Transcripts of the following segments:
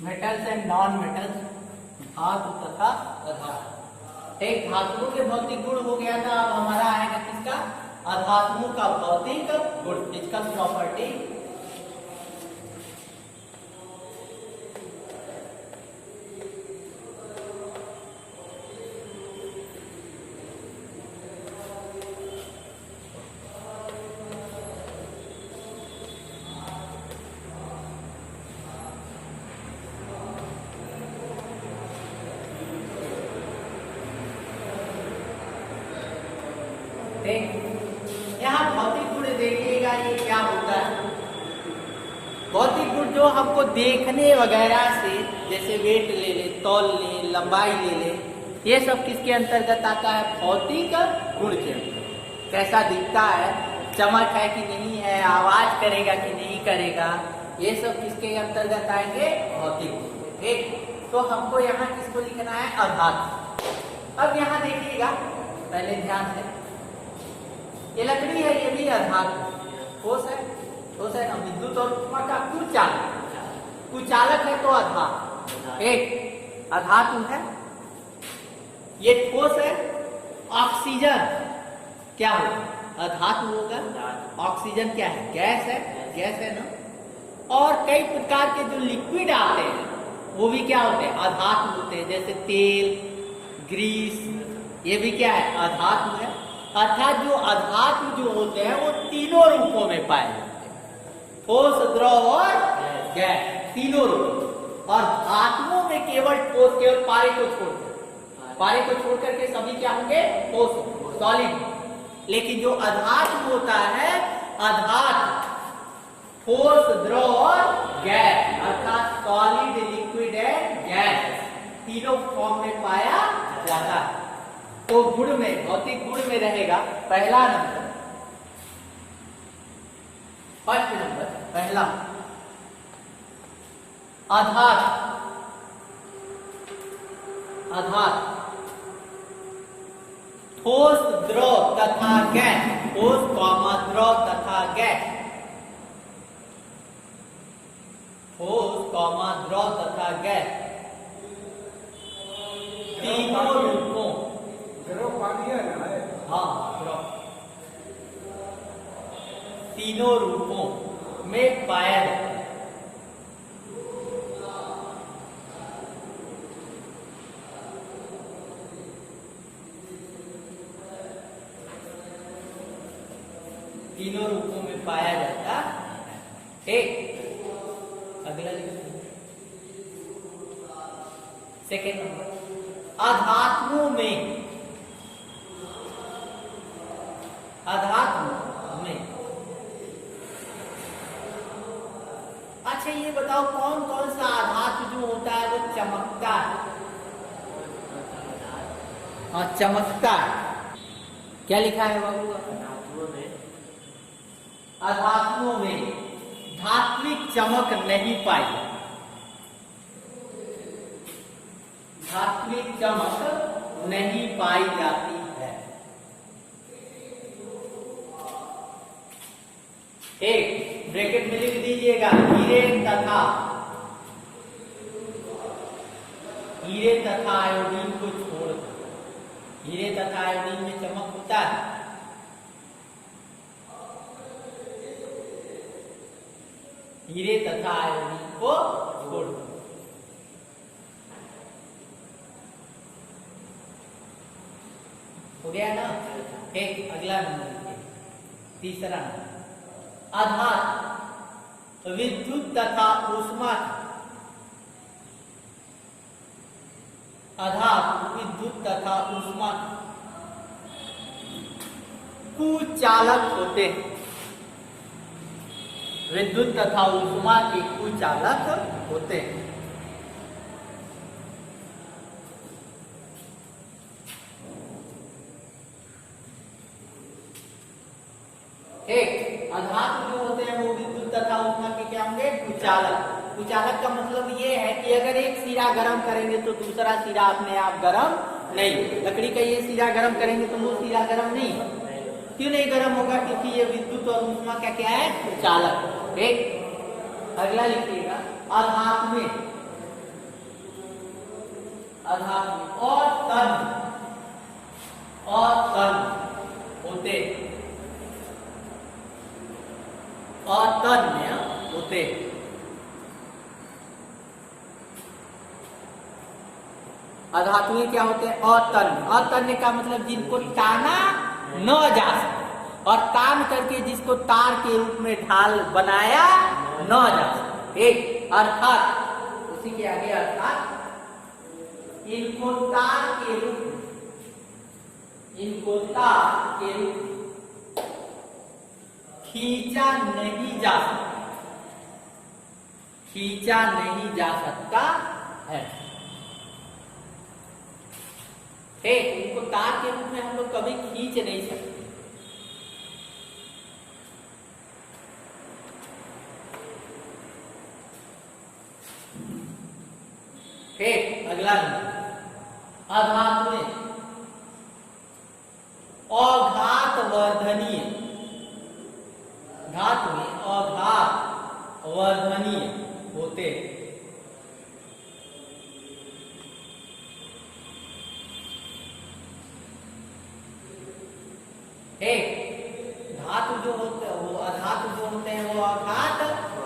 Metals and non metals, धातु तथा अधातु। एक धातुओं के भौतिक गुण हो गया था, अब हमारा आएगा किसका, अधातुओं का भौतिक गुण, फिजिकल प्रॉपर्टी। यहाँ भौतिक गुण देखिएगा ये क्या होता है। भौतिक गुण जो हमको देखने वगैरह से, जैसे वेट ले ले, तौल ले, लंबाई ले ले, ये सब किसके अंतर्गत आता है, भौतिक गुण के अंतर्गत। कैसा दिखता है, चमक है कि नहीं है, आवाज करेगा कि नहीं करेगा, ये सब किसके अंतर्गत आएंगे, भौतिक गुण। ठीक, तो हमको यहाँ किसको लिखना है, अधातु। अब यहाँ देखिएगा, पहले ध्यान से, ये लकड़ी है, ये भी अधातु, ठोस है, ठोस है ना, विद्युत और ऊष्मा का कुचालक, कुचालक है तो अधातु। एक अधातु है, ये ठोस है। ऑक्सीजन क्या होगा, अधातु होगा। ऑक्सीजन क्या है, गैस है, गैस है ना। और कई प्रकार के जो लिक्विड आते हैं वो भी क्या होते हैं, अधातु होते हैं, जैसे तेल, ग्रीस, ये भी क्या है, अधातु है। अर्थात जो अधातु जो होते हैं वो तीनों रूपों में पाए जाते हैं, ठोस, द्रव और गैस, तीनों रूप। और धातुओं में केवल ठोस, केवल पारे को छोड़कर, पारे को छोड़कर के सभी क्या होंगे, ठोस, सॉलिड। लेकिन जो अधातु होता है, अधातु ठोस, द्रव और गैस, अर्थात सॉलिड, लिक्विड एंड गैस, तीनों फॉर्म में पाया जाता है। तो गुण में, भौतिक गुण में रहेगा पहला नंबर, फर्स्ट नंबर, पहला आधात, आधात ठोस, द्रव तथा गैस, ठोस, द्रव तथा गैस, ठोस, द्रव तथा गैस, तीनों रूपों, पानी है ना, हाँ, तीनों रूपों में पाया जाता है। तीनों रूपों में पाया जाता है। एक अगला लिखिए, सेकेंड नंबर, अधातुओं में, अधातु में, अच्छा ये बताओ कौन कौन सा आधातु जो होता है वो चमकता है, हाँ चमकता है। क्या लिखा है बाबू, अधातुओं में धात्विक चमक नहीं पाई, धात्विक चमक नहीं पाई जाती है। एक ब्रैकेट में लिख दीजिएगा, हीरे तथा, हीरे तथा आयोडीन को छोड़, हीरे तथा आयोडीन में चमक होता है। हीरे तथा आयोडीन को छोड़, हो गया ना। एक अगला नंबर, तीसरा नंबर, आधात विद्युत तथा ऊष्मा, आधात विद्युत तथा ऊष्मा कुचालक होते हैं, विद्युत तथा ऊष्मा के कुचालक होते हैं। एक आधातु जो होते हैं वो विद्युत तथा ऊष्मा के क्या होंगे, कुचालक। कुचालक का मतलब ये है कि अगर एक सिरा गर्म करेंगे तो दूसरा सिरा अपने आप गर्म नहीं, लकड़ी का ये सिरा गर्म करेंगे तो वो सिरा गर्म नहीं, क्यों नहीं गर्म होगा, क्योंकि ये विद्युत और ऊष्मा का क्या है, कुचालक। एक अगला लिखिएगा, आधातु में अधातु अतन होते, अतन्य होते। अधातुएं क्या होते हैं? अतन्य। अतन्य का मतलब जिनको ताना न जा सके, और तान करके जिसको तार के रूप में ढाल बनाया न जा सके। एक अर्थात उसी के आगे अर्थात इनको तार के रूप में, इनको तार के रूप में खींचा नहीं जा सकता, खींचा नहीं जा सकता है। इनको तार के रूप में हम लोग कभी खींच नहीं सकते। अगला अधातुएं अघात वर्धनीय, धातुएं अघात वर्धनीय होते। धातु जो होते हैं वो अधातु जो होते हैं वो अघात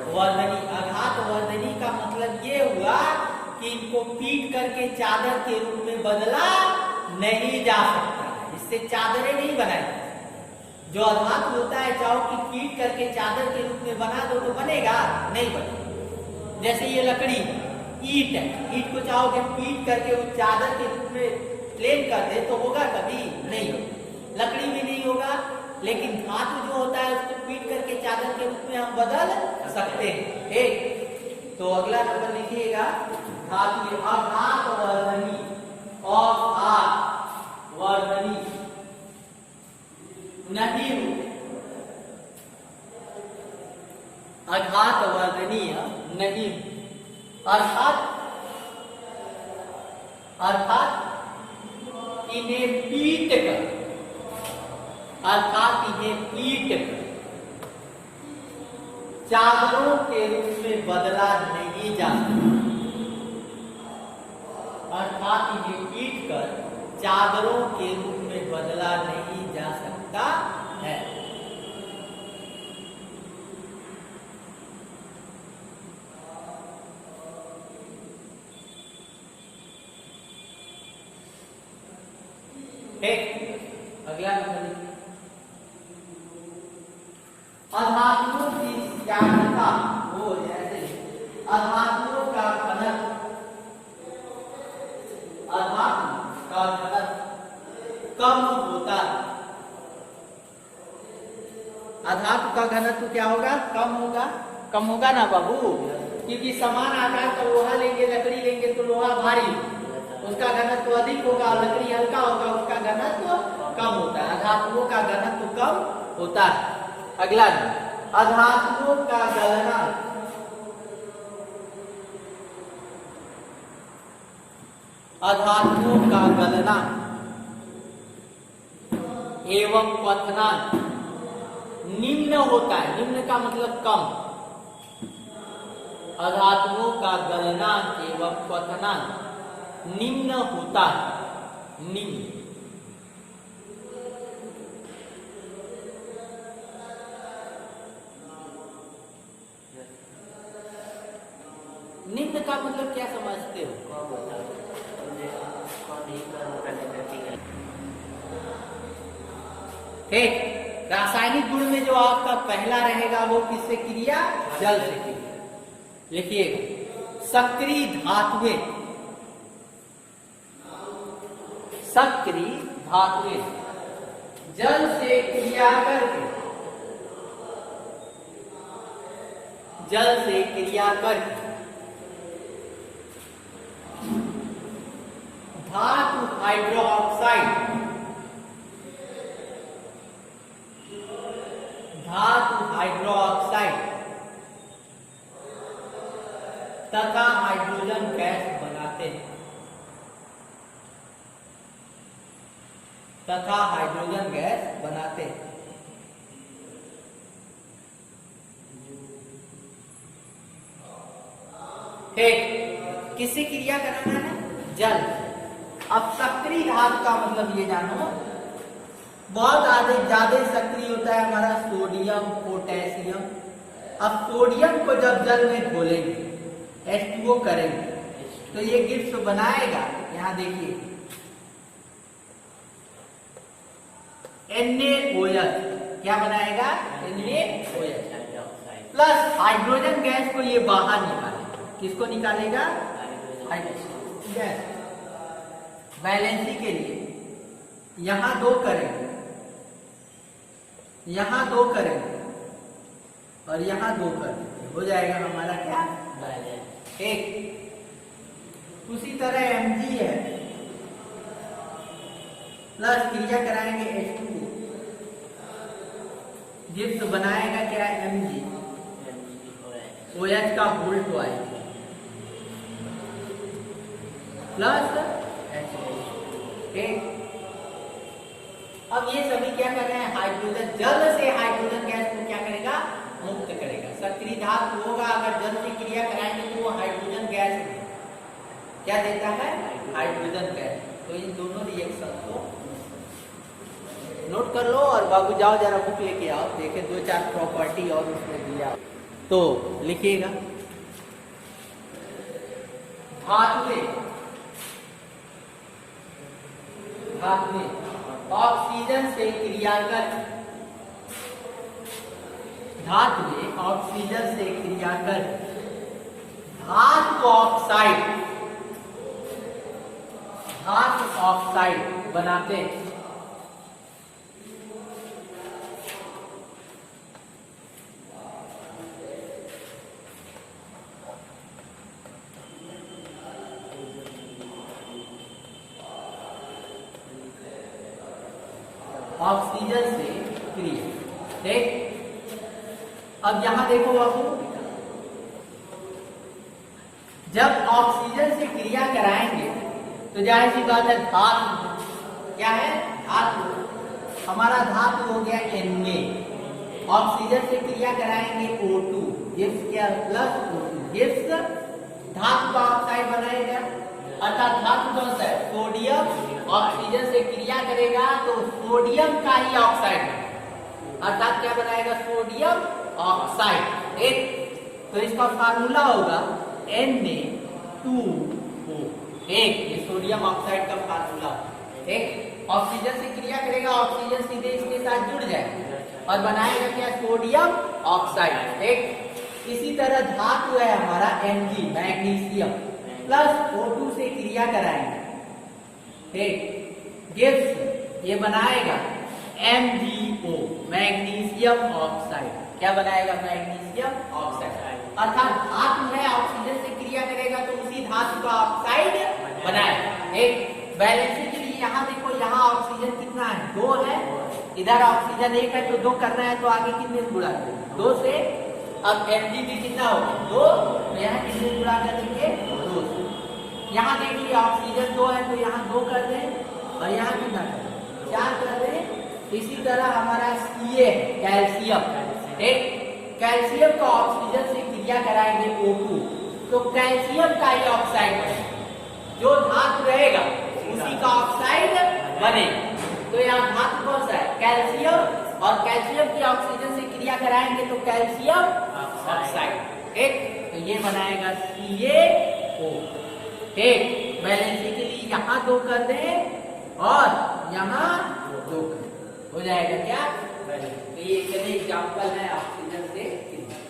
वर्धनी। अघात वर्धनी का मतलब ये हुआ कि इनको पीट करके चादर के रूप में बदला नहीं जा सकता, इससे चादरें नहीं बनाई। जो अधातु होता है चाहो कि पीट करके चादर के रूप में बना दो तो बनेगा, नहीं बनेगा। जैसे ये लकड़ी ईंट है, ईंट को चाहो कि पीट करके वो चादर के रूप में प्लेन कर दे तो होगा? कभी नहीं होगा। लकड़ी भी नहीं होगा, लेकिन धातु जो होता है उसको पीट करके चादर के रूप में हम बदल सकते हैं। एक तो अगला नंबर लिखिएगा, धातु अघात वर्धनी, अघात वर्धनी नहीं होते, अघात वर्धनीय नहीं। अर्थात इन्हें पीट कर, अर्थात इन्हें पीट कर चादरों के रूप में बदला नहीं जा सकता, अर्थात इन्हें पीट कर चादरों के रूप में बदला नहीं जा सकता है। अगला नंबर अधातुओं की श्यानता हो, जैसे अधातुओं का घनत्व, अधातु का घनत्व कम होता है। अधातु का घनत्व क्या होगा? कम होगा। कम होगा ना बाबू, क्योंकि समान आकार का लोहा लेंगे, लकड़ी लेंगे तो लोहा भारी, उसका घनत्व अधिक होगा, लकड़ी हल्का होगा, उसका घनत्व कम होता है। अधातुओं का घनत्व कम होता है। अगला अधातुओं का गलनांक, अधातुओं का गलनांक एवं क्वथनांक निम्न होता है। निम्न का मतलब कम। अधातुओं का गलनांक एवं क्वथनांक निम्न होता है, निम्न। निम्न का मतलब क्या समझते हो? ठीक, रासायनिक गुण में जो आपका पहला रहेगा वो किससे क्रिया? जल से क्रिया। लिखिएगा, सक्रिय धातुएं, सक्रिय धातुएं जल से क्रिया करके, जल से क्रिया करके धातु हाइड्रोक्साइड, धातु हाइड्रोक्साइड तथा हाइड्रोजन गैस बनाते हैं, तथा हाइड्रोजन गैस बनाते हैं। ठीक, किससे क्रिया कराना है? जल। अब सक्रिय धातु का मतलब ये जानो, बहुत ज्यादा सक्रिय होता है हमारा सोडियम पोटेशियम। अब सोडियम को जब जल में घोलेंगे, H2O करेंगे, तो ये गिब्स बनाएगा। यहाँ देखिए NaOH, क्या बनाएगा? NaOH प्लस हाइड्रोजन गैस को ये बाहर निकालेगा। किसको निकालेगा? Hydrogen gas. बैलेंसी के लिए यहां 2 करेंगे, यहां 2 करेंगे और यहां 2 करेंगे, हो जाएगा हमारा क्या? बैलेंस। एक उसी तरह Mg है, प्लस क्रिया कराएंगे H2O, गिब्स बनाएगा क्या? Mg, OH का होल्ड तो आएगा प्लस एक। अब ये सभी क्या कर रहे हैं? हाइड्रोजन, जल से हाइड्रोजन गैस को क्या करेगा? मुक्त करेगा। सक्रिय धातु होगा, अगर जल से क्रिया कराएंगे तो वो हाइड्रोजन गैस क्या देता है? Hydrogen gas. तो इन दोनों रिएक्शन को नोट कर लो और बाबू जाओ जरा बुक लेके आओ, देखे 2-4 प्रॉपर्टी और उसमें दिया तो लिखिएगा। धातु ऑक्सीजन से क्रिया कर, धातु में ऑक्सीजन से क्रिया कर धातु ऑक्साइड बनाते हैं। ऑक्सीजन से क्रिया, ठीक। अब यहां देखो बाबू, जब ऑक्सीजन से क्रिया कराएंगे तो जाहिर सी बात है धातु क्या है? धातु। हमारा धातु हो गया Na, ऑक्सीजन से क्रिया कराएंगे O2, गिब्स क्या? प्लस O2, गिब्स धातु का ऑक्साइड बनाएगा। अर्थात धातु कौन सा है? सोडियम। ऑक्सीजन से क्रिया करेगा तो सोडियम का ही ऑक्साइड बनेगा, अर्थात क्या बनाएगा? Sodium oxide. एक तो इसका फार्मूला होगा Na2O, एक ये सोडियम ऑक्साइड का फार्मूला। एक ऑक्सीजन से क्रिया करेगा, ऑक्सीजन सीधे इसके साथ जुड़ जाएगा और बनाएगा क्या? Sodium oxide. एक इसी तरह धातु है हमारा Mg, मैग्नीशियम, प्लस O2 से क्रिया कराएंगे, ठीक, गिब्स ये बनाएगा MgO, मैग्नीशियम ऑक्साइड। क्या बनाएगा? Magnesium oxide. अर्थात धातु है, ऑक्सीजन से क्रिया करेगा तो उसी धातु का ऑक्साइड बनाएगा। एक बैलेंसिंग के लिए यहाँ देखो, यहाँ ऑक्सीजन कितना है? 2 है, इधर ऑक्सीजन 1 है तो 2 करना है, तो आगे कितने से गुणा करेंगे? 2 से। अब Mg भी कितना होगा? 2, तो यहाँ कितने से गुणा कर देंगे? 2 से। यहाँ देखिए ऑक्सीजन 2 है तो यहाँ 2 कर दें और यहाँ कितना कर दें? 4 कर दें। इसी तरह हमारा Ca कैल्शियम, एक कैल्शियम का ऑक्सीजन से क्रिया कराएंगे O2, तो कैल्शियम का ही ऑक्साइड बनेगा। जो धातु रहेगा उसी का ऑक्साइड बनेगा। तो यहाँ धातु कौन सा है? कैल्शियम, और कैल्शियम की ऑक्सीजन से क्रिया कराएंगे तो कैल्शियम ऑक्साइड। एक तो ये बनाएगा CaO। एक बैलेंसी के लिए यहाँ 2 कर दें और यहाँ 2 कर दें, हो जाएगा क्या? तो ये एक एग्जाम्पल है ऑक्सीजन से क्रिया।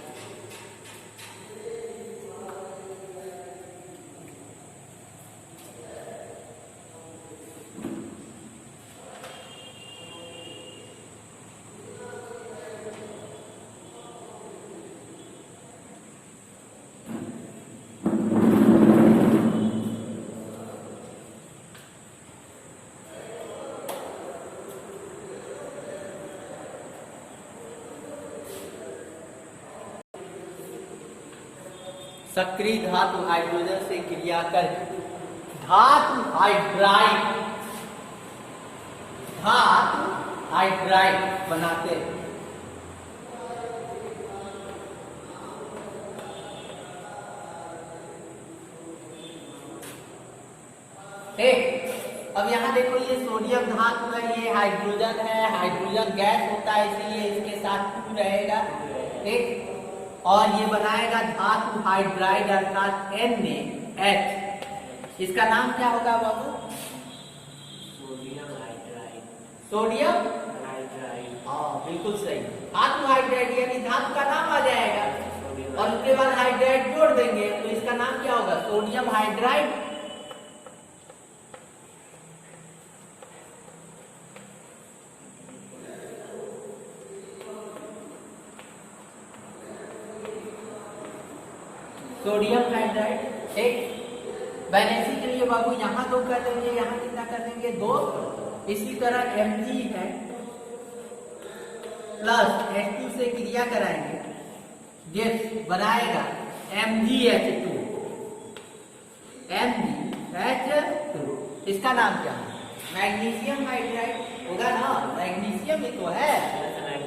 सक्रिय धातु हाइड्रोजन से क्रिया कर धातु हाइड्राइड बनाते हैं। ठीक, अब यहाँ देखो ये सोडियम धातु है, ये हाइड्रोजन है, हाइड्रोजन गैस होता है इसीलिए इसके साथ 2 रहेगा, ठीक। और ये बनाएगा धातु हाइड्राइड अर्थात NaH। इसका नाम क्या होगा बाबू? Sodium hydride. Sodium hydride. हाँ बिल्कुल सही, धातु हाइड्राइड यानी धातु का नाम आ जाएगा और उसके बाद हाइड्राइड जोड़ देंगे तो इसका नाम क्या होगा? Sodium hydride. सोडियम हाइड्राइड, ठीक। वैलेंसी के लिए बाबू यहाँ 2 कर देंगे, यहाँ कितना कर देंगे? 2। इसी तरह Mg है प्लस H2 से क्रिया कराएंगे, ये बनाएगा MgH2। MgH2 इसका नाम क्या है? मैग्नीशियम हाइड्राइड होगा ना, मैग्नीशियम ही तो है,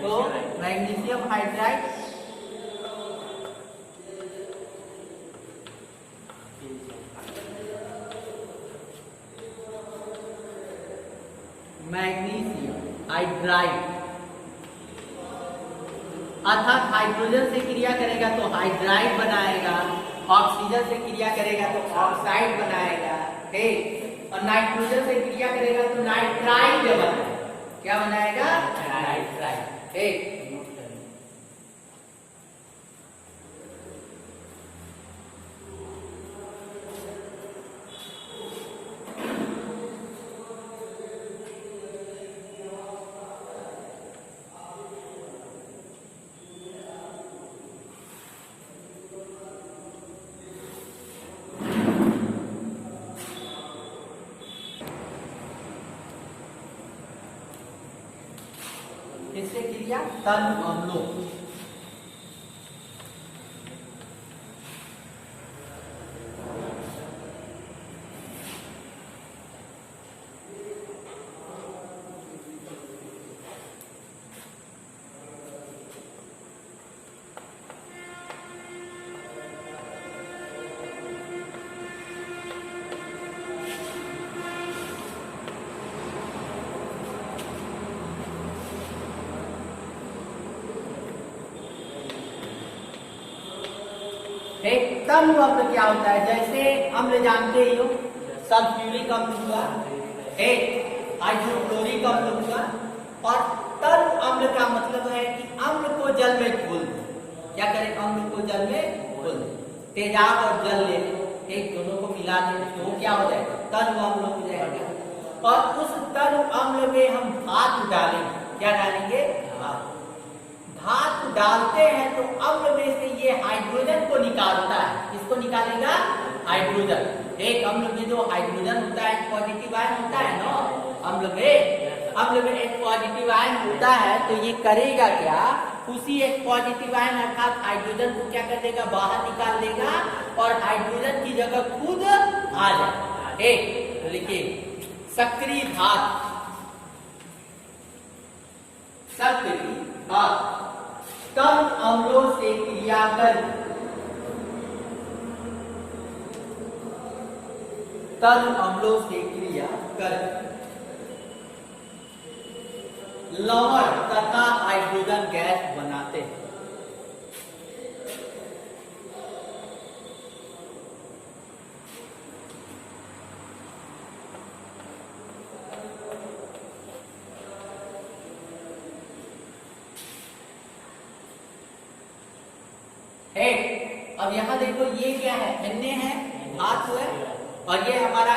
तो मैग्नीशियम हाइड्राइड। मैग्नीशियम हाइड्राइड अर्थात हाइड्रोजन से क्रिया करेगा तो हाइड्राइड बनाएगा, ऑक्सीजन से क्रिया करेगा तो ऑक्साइड बनाएगा, ठीक। और नाइट्रोजन से क्रिया करेगा तो नाइट्राइड बनाएगा। क्या बनाएगा? नाइट्राइड, ठीक। किससे क्रिया? तन अम्लों। एक तन अम्ल क्या होता है? जैसे अम्ल जानते ही हो, सल्फ्यूरिक अम्ल हुआ, एक हाइड्रोक्लोरिक अम्ल हुआ, और तन अम्ल का मतलब है कि अम्ल को जल में घोल दो। क्या करें? अम्ल को जल में घोल दो। तेजाब और जल ले लो, एक दोनों को मिला दे तो क्या हो जाएगा? तन अम्ल हो जाएगा। और उस तन अम्ल में हम धातु डालेंगे। क्या डालेंगे? धातु डालते हैं तो अम्ल में से ये हाइड्रोजन को निकालता है। इसको निकालेगा हाइड्रोजन। एक अम्ल में जो हाइड्रोजन होता है, पॉजिटिव आयन होता है ना, अम्ल में एक पॉजिटिव आयन होता है, तो ये करेगा क्या? उसी एक पॉजिटिव आयन अर्थात हाइड्रोजन को क्या कर देगा? बाहर निकाल देगा और हाइड्रोजन की जगह खुद आ जाएगा। एक लिखिए, सक्रिय धातु, सक्रिय धातु तन अम्लों से क्रिया कर, तन अम्लों से क्रिया कर लवण तथा हाइड्रोजन गैस बनाते हैं। अब यहाँ देखो ये क्या है? Na है, धातु है, और ये हमारा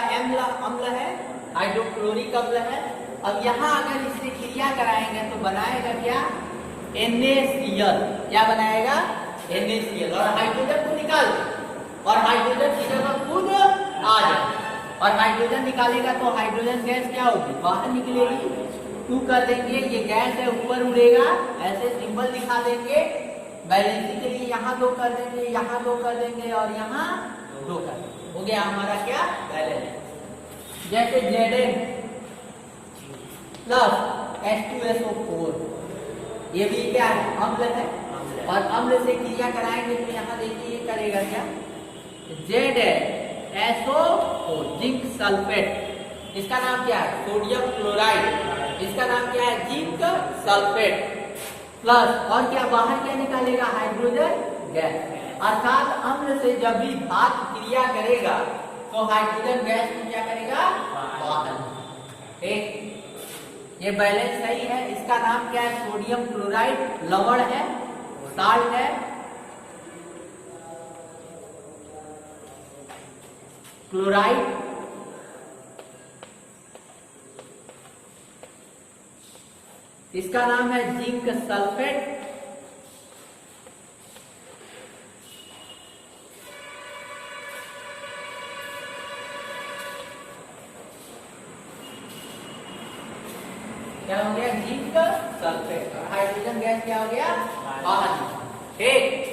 अम्ल है, हाइड्रोक्लोरिक अम्ल है। अब यहाँ अगर इससे क्रिया कराएंगे तो बनाएगा क्या? NaCl। क्या बनाएगा? NaCl। और हाइड्रोजन को निकाल दे और हाइड्रोजन की जगह खुद आ जाए। और हाइड्रोजन निकालेगा तो हाइड्रोजन गैस क्या होगी? बाहर निकलेगी। 2 कर देंगे, ये गैस है ऊपर उड़ेगा, ऐसे सिंबल दिखा देंगे। वैलेंसी के लिए यहाँ 2 कर देंगे, यहाँ 2 कर देंगे और यहाँ 2 कर देंगे। हो गया हमारा क्या? वैलेंस। जैसे Zn प्लस H2SO4, ये भी क्या है? अम्ल है। और अम्ल से क्रिया कराएंगे तो यहाँ देखिए ये करेगा क्या? ZnSO4 जिंक सल्फेट, इसका नाम क्या है? Sodium chloride. इसका नाम क्या है? Zinc sulphate. प्लस और क्या बाहर क्या निकालेगा? Hydrogen gas. अर्थात अम्ल से जब भी धातु क्रिया करेगा तो हाइड्रोजन गैस को क्या करेगा? बाहर। ठीक, ये बैलेंस सही है। इसका नाम क्या है? Sodium chloride. लवण है, साल्ट है, क्लोराइड, इसका नाम है जिंक सल्फेट। क्या हो गया? Zinc sulphate. हाइड्रोजन गैस क्या हो गया? बाहर। ठीक,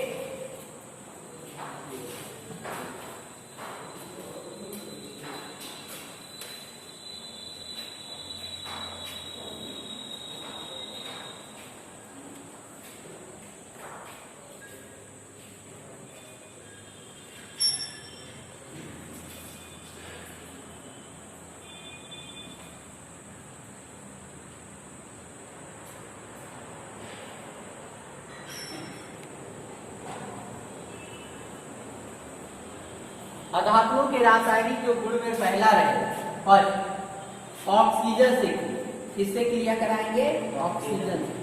अधातुओं के रासायनिक जो गुण में पहला रहे और ऑक्सीजन से, किससे क्रिया कराएंगे? ऑक्सीजन से।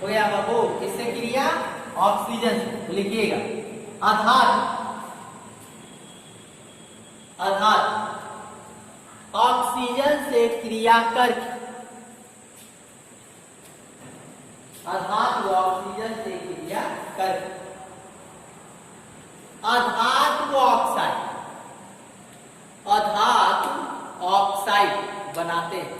हो गया बाबू? किससे क्रिया? ऑक्सीजन से। लिखिएगा, आधार ऑक्सीजन से क्रिया करके, ऑक्सीजन से क्रिया करके अधातु ऑक्साइड बनाते हैं।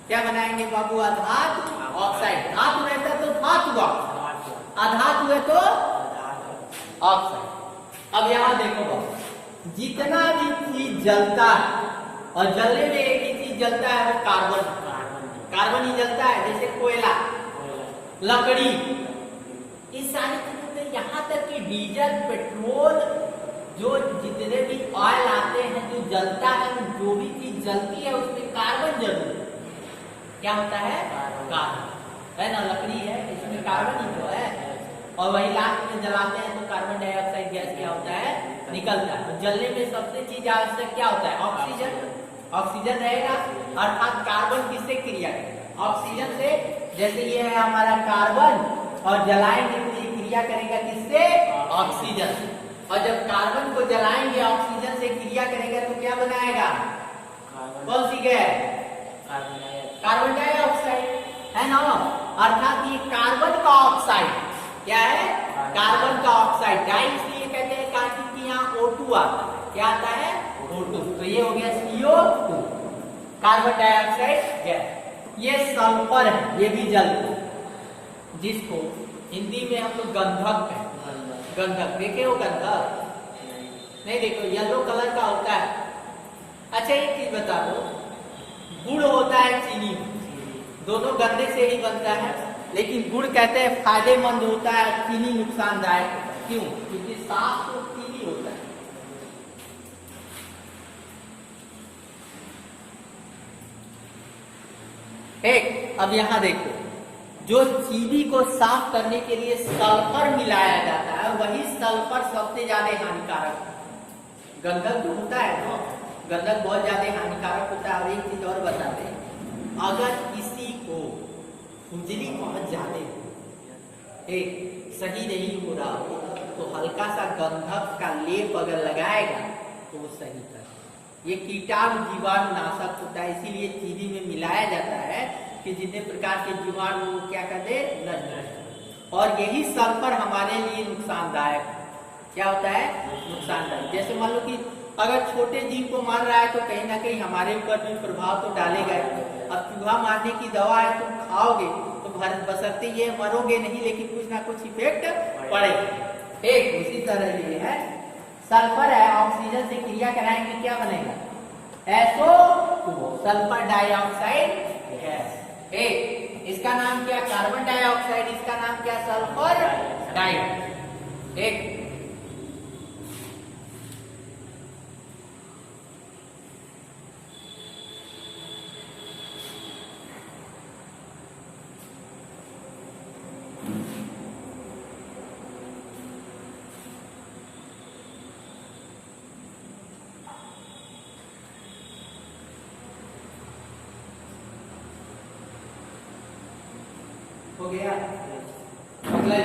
क्या बनाएंगे बाबू? अधातु ऑक्साइड। धातु रहता तो धातु ऑक्साइड, अधातु है तो ऑक्साइड। अब यहां देखो बाबू, जितना भी चीज जलता है और जलने में एक ही चीज जलता है, वो कार्बन कार्बन ही जलता है। जैसे कोयला, लकड़ी, इस सारी चीजों में, यहाँ तक कि डीजल, पेट्रोल, जो जितने भी ऑयल आते हैं जो जलता है, जो भी चीज जलती है उसमें कार्बन जरूर क्या होता है? कार्बन है ना। लकड़ी है, इसमें कार्बन ही तो है। और वही लास्ट में जलाते हैं तो कार्बन डाइऑक्साइड गैस क्या होता है? निकलता है। तो जलने में सबसे चीज आवश्यक क्या होता है? ऑक्सीजन। ऑक्सीजन रहेगा, अर्थात कार्बन किससे क्रिया करेगा? ऑक्सीजन से। जैसे ये है हमारा कार्बन, और जलाएंगे तो ये क्रिया करेगा किससे? ऑक्सीजन से। और जब कार्बन को जलाएंगे, ऑक्सीजन से क्रिया करेगा तो क्या बनाएगा? कौन सी गैस? कार्बन डाइऑक्साइड, है ना। अर्थात ये कार्बन का ऑक्साइड क्या है? कार्बन का ऑक्साइड। डाई इसलिए कहते हैं क्योंकि यहाँ O2 आता है। क्या आता है? O2। तो ये हो गया CO2, कार्बन डाइऑक्साइड गैस। ये सल्फर है, ये भी जलता है, जिसको हिंदी में हम लोग गंधक कहते। गंधक देखे हो? गंधक नहीं, देखो येलो कलर का होता है। अच्छा एक चीज बता दो, गुड़ होता है चीनी, दोनों गंदे से ही बनता है, लेकिन गुड़ कहते हैं फायदेमंद होता है, चीनी नुकसानदायक। क्यों? क्योंकि साफ तो चीनी होता है। एक अब यहां देखो, जो चीनी को साफ करने के लिए सल्फर मिलाया जाता है, वही सल्फर सबसे ज्यादा हानिकारक है। गंधक जो होता है ना, गंधक बहुत ज्यादा हानिकारक होता है। और एक चीज और बताते हैं, अगर किसी को खुजली बहुत ज्यादा सही नहीं हो रहा हो तो हल्का सा गंधक का लेप अगर लगाएगा तो वो सही कर। ये कीटाणु जीवाणु नाशक होता है, इसीलिए चीनी में मिलाया जाता है कि जितने प्रकार के जीवाणु वो क्या कर दे, नष्ट। और यही सल्फर हमारे लिए नुकसानदायक, क्या होता है, नुकसानदायक। जैसे मान लो कि अगर छोटे जीव को मार रहा है तो कहीं ना कहीं हमारे ऊपर भी प्रभाव तो डालेगा। अब चूहा मारने की दवा है, तुम खाओगे तो बशर्ते ये मरोगे नहीं, लेकिन कुछ ना कुछ इफेक्ट पड़ेगा। एक उसी तरह ये है, सल्फर है, ऑक्सीजन से क्रिया कराएंगे क्या बनेगा, SO2 सल्फर डाइऑक्साइड गैस। एक इसका नाम क्या, कार्बन डाइऑक्साइड, इसका नाम क्या, सल्फर डाइऑक्साइड। एक हो गया। अगला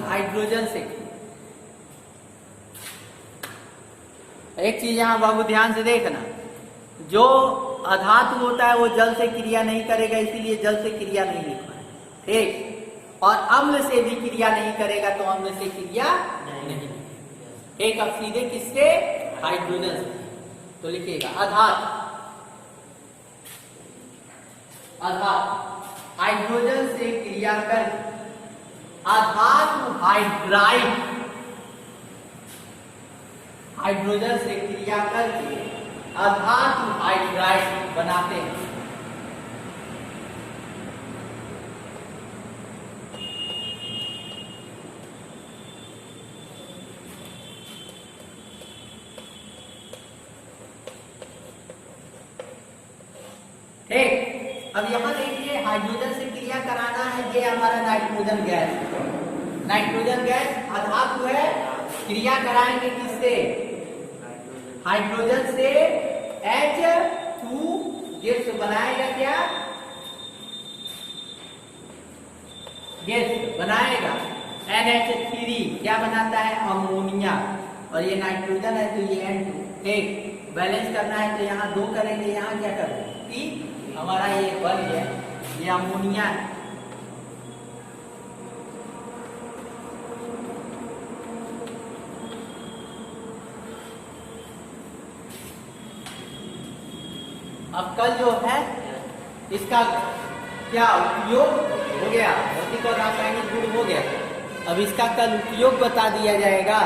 हाइड्रोजन से, एक चीज यहाँ बाबू ध्यान से देखना, जो अधातु होता है वो जल से क्रिया नहीं करेगा, इसीलिए जल से क्रिया नहीं लिखा है, ठीक। और अम्ल से भी क्रिया नहीं करेगा तो अम्ल से क्रिया नहीं। एक अब सीधे किससे, हाइड्रोजन से, तो लिखिएगा अधातु, अधातु हाइड्रोजन से क्रिया कर, अधातु हाइड्राइड, हाइड्रोजन से क्रिया करके अधातु हाइड्राइड बनाते हैं। ठीक, अब यहां देखिए हाइड्रोजन से क्रिया कराना है, ये हमारा नाइट्रोजन गैस, नाइट्रोजन गैस अधातु है, क्रिया कराएंगे किससे, हाइड्रोजन से, H2 गैस बनाएगा, क्या गैस बनाएगा, NH3 क्या बनाता है, अमोनिया, और ये नाइट्रोजन है तो ये N2, ठीक। बैलेंस करना है तो यहाँ 2 करेंगे, यहाँ क्या करेंगे 3, हमारा ये बन गया, ये अमोनिया है। अब कल जो है इसका क्या उपयोग हो गया, भौतिक और रासायनिक गुण हो गया, अब इसका कल उपयोग बता दिया जाएगा।